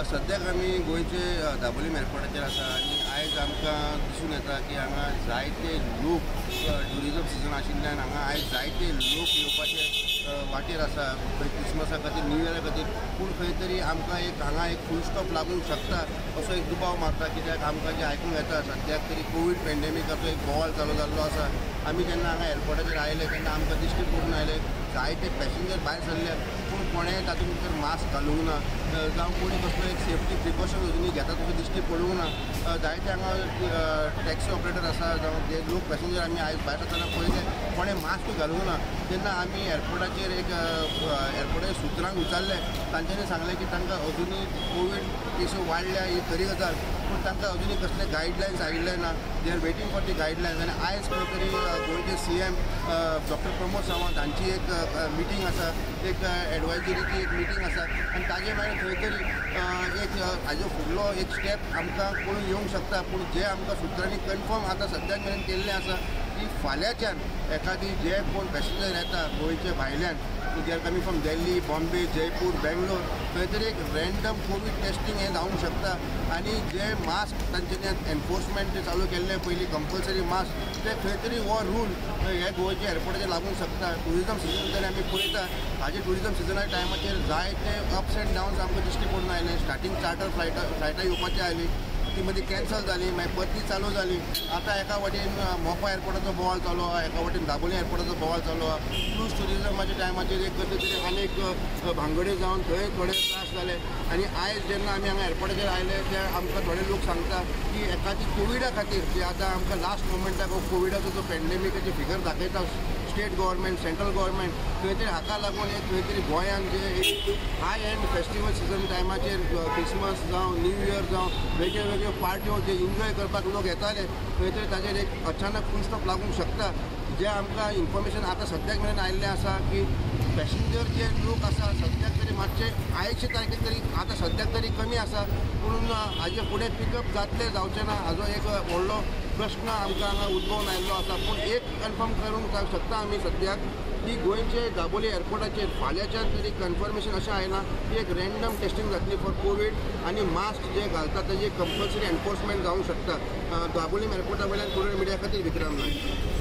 सद्याक आमी गोंयचे दाबोलीम एअरपोर्टाचेर आसा आनी आयज आमकां दिसून येता की हांगा जायते लोक ट्युरिजम सिजन आशिल्ल्यान हांगा आयज जायते लोक येवपाचे वाटेर आसा खंय क्रिसमसा खातीर न्यू इयरा खातीर पूण खंय तरी आमकां हांगा एक फूल स्टॉप लागूंक शकता असो एक दुबाव मारता कित्याक आमकां जे आयकूंक येता सद्याक तरी कोवीड पेंडेमिकाचो एक बोवाळ चालू जाल्लो आसा आमी जेन्ना हांगा एअरपोर्टाचेर आयले तेन्ना आमकां दिश्टी पडून आयले जायते पॅसेंजर भायर सरले पूण कोणेंय तातूंत भितर मास्क घालूंक ना जावं कोणी कसलो एक सेफ्टी प्रिकॉशन अजुनूय घेता तसो दिश्टी पडूंक ना जायते हांगा टॅक्सी ऑपरेटर आसा जावं जे लोक पॅसेंजर आमी आयज भायर सरतना पळयले कोणें मास्क घालूंक ना तेन्ना आमी एअरपोर्टाचेर एअरपोर्टाच्या सुत्रांक विचारलें तांच्यांनी सांगलें की तांकां अजुनूय कोवीड केसी वाडल्या ही खरी गजाल पूण तांकां अजुनूय कसले गायडलायन्स आयिल्ले ना they are waiting for the guidelines आनी आयज खंय तरी गोंयचे CM डॉक्टर प्रमोद सावंत हांची एक मिटींग आसा एक एडवायजरीची एक मिटींग आसा आनी ताजे भायर खंय तरी एक हाजो फुडलो एक स्टेप आमकां पळोवन येवंक शकता पूण जे आमकां सुत्रांनी कन्फर्म आतां सद्याक मेरेन केल्लें आसा की फाल्यांच्यान एखादी जे कोण पॅसेंजर येता गोंयचे भायल्यान they are coming from Delhi Bombay Jaipur Bangalore खंय तरी एक रँडम कोवीड टेस्टिंग हें जावंक शकता आनी जे मास्क तांच्यांनी एनफोर्समेंट जे चालू केल्लें पयलीं कंपल्सरी मास्क ते खंय तरी हो रूल हे गोंयच्या एअरपोर्टाचेर लागूंक शकता ट्युरिजम सिजन जर आमी पळयता हाजे ट्युरिजम सिजनाच्या टायमाचेर जायते अप्स एंड डावन्स आमकां दिश्टी पडून आयले स्टार्टींग चार्टर फ्लायटां येवपाची आयली ती मदीं कॅन्सल जाली मागीर परती चालू जाली आतां एका वाटेन मोपा एअरपोर्टाचो बोवाळ चालू आहा एका वाटेन दाबोली एअरपोर्टाचो बोवाळ चालू आहा क्रूज टुरिजमाच्या टायमाचेर एक खंय तरी आनीक भांगड्यो जावन थंय थोडे त्रास जाले आनी आयज जेन्ना आमी हांगा एअरपोर्टाचेर आयले ते आमकां थोडे लोक सांगता की एखादी कोविडा खातीर जे आतां आमकां लास्ट मोमेंटाक हो कोविडाचो जो पेंडेमिकाची फिगर दाखयता स्टेट गव्हर्मेंट सेंट्रल गव्हर्मेंट खंय तरी हाका लागून एक खंय तरी गोंयांत जे एक हाय एंड फेस्टिवल सिजन टायमाचेर क्रिसमस जावं न्यू इयर जावं वेगळ्यो वेगळ्यो पार्ट्यो जे एन्जॉय करपाक लोक येताले खंय तरी ताचेर एक अचानक फूल स्टॉप लागूंक शकता जे आमकां इन्फॉर्मेशन आतां सद्याक मेरेन आयिल्लें आसा की पॅसेंजर जे लोक आसा सद्याक तरी मातशे आयचे तारखेक तरी आतां सद्याक तरी कमी आसा पूण हाजे फुडें पिकअप जातलें जावचें ना हाजो एक व्हडलो प्रश्न आमकां हांगा उद्भवून आयिल्लो आसा पूण एक कन्फर्म करूंक शकता आमी सद्याक की गोंयचे दाबोली एअरपोर्टाचेर फाल्यांच्यान तरी कन्फर्मेशन अशें आयना की एक रँडम टेस्टिंग जातली फॉर कोवीड आनी मास्क जे घालता तेजे कंपल्सरी एनफोर्समेंट जावंक शकता दाबोलीम एअरपोर्टा वयल्यान कोविड मिडिया खातीर विक्रम नायक.